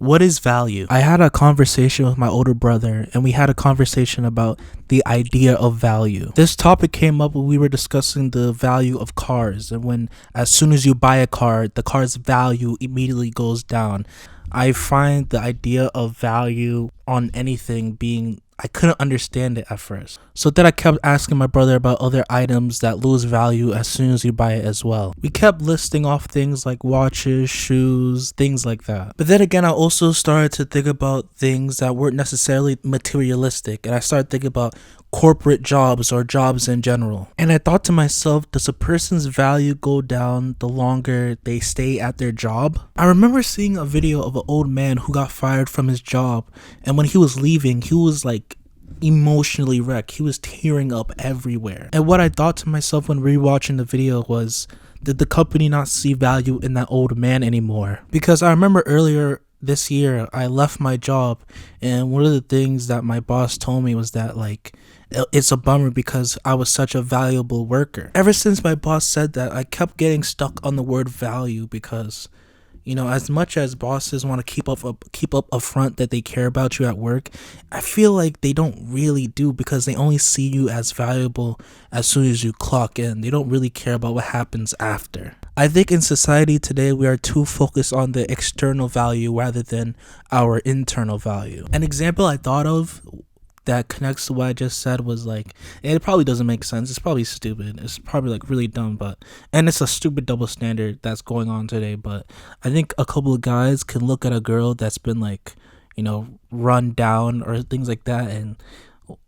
What is value? I had a conversation with my older brother, and we had a conversation about the idea of value. This topic came up when we were discussing the value of cars, and when as soon as you buy a car, the car's value immediately goes down. I find the idea of value on anything being, I couldn't understand it at first. So then I kept asking my brother about other items that lose value as soon as you buy it as well. We kept listing off things like watches, shoes, things like that. But then again, I also started to think about things that weren't necessarily materialistic, and I started thinking about corporate jobs or jobs in general. And I thought to myself, does a person's value go down the longer they stay at their job? I remember seeing a video of an old man who got fired from his job, and when he was leaving, he was like emotionally wrecked. He was tearing up everywhere. And what I thought to myself when rewatching the video was, did the company not see value in that old man anymore? Because I remember earlier this year, I left my job, and one of the things that my boss told me was that, like, it's a bummer because I was such a valuable worker. Ever since my boss said that, I kept getting stuck on the word value because, you know, as much as bosses want to keep up a front that they care about you at work, I feel like they don't really do, because they only see you as valuable as soon as you clock in. They don't really care about what happens after. I think in society today, we are too focused on the external value rather than our internal value. An example I thought of that connects to what I just said was like, and it probably doesn't make sense. It's probably stupid. It's probably like really dumb, and it's a stupid double standard that's going on today. But I think a couple of guys can look at a girl that's been like, you know, run down or things like that, and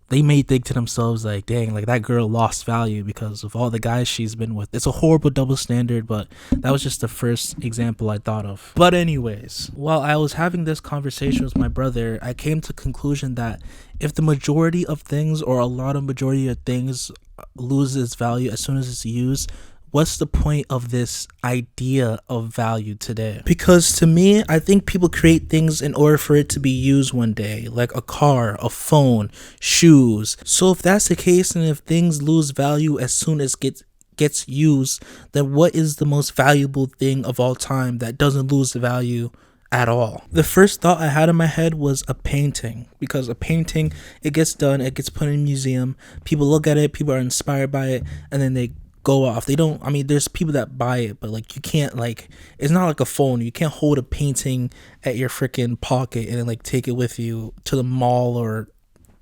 they may think to themselves like, dang, like that girl lost value because of all the guys she's been with. It's a horrible double standard, but that was just the first example I thought of. But anyways, while I was having this conversation with my brother, I came to the conclusion that if the majority of things, or a lot of majority of things, loses value as soon as it's used, what's the point of this idea of value today? Because to me, I think people create things in order for it to be used one day, like a car, a phone, shoes. So if that's the case, and if things lose value as soon as gets used, then what is the most valuable thing of all time that doesn't lose value at all? The first thought I had in my head was a painting, because a painting, it gets done, it gets put in a museum, people look at it, people are inspired by it, and then they go off. They don't, I mean, there's people that buy it, but like, you can't, like, it's not like a phone. You can't hold a painting at your freaking pocket and then like take it with you to the mall or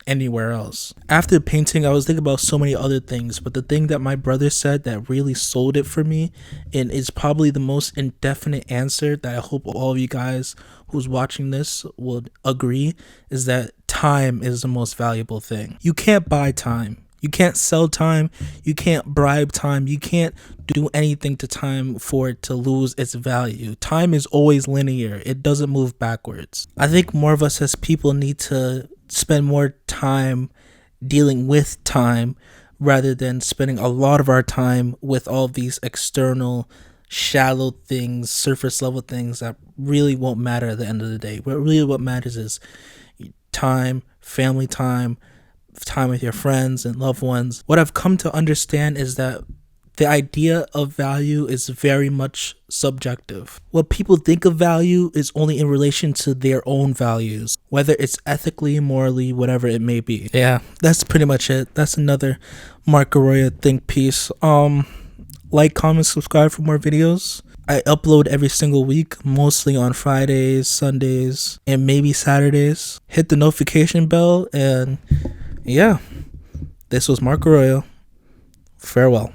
anywhere else. After the painting, I was thinking about so many other things, but the thing that my brother said that really sold it for me, and is probably the most indefinite answer that I hope all of you guys who's watching this will agree, is that time is the most valuable thing. You can't buy time. You can't sell time, you can't bribe time, you can't do anything to time for it to lose its value. Time is always linear, it doesn't move backwards. I think more of us as people need to spend more time dealing with time rather than spending a lot of our time with all these external, shallow things, surface level things that really won't matter at the end of the day. But really what matters is time, family time with your friends and loved ones. What I've come to understand is that the idea of value is very much subjective. What people think of value is only in relation to their own values, whether it's ethically, morally, whatever it may be. Yeah, that's pretty much it. That's another ngaruiya think piece. Like, comment, subscribe for more videos. I upload every single week, mostly on Fridays, Sundays, and maybe Saturdays. Hit the notification bell, and yeah, this was ngaruiya. Farewell.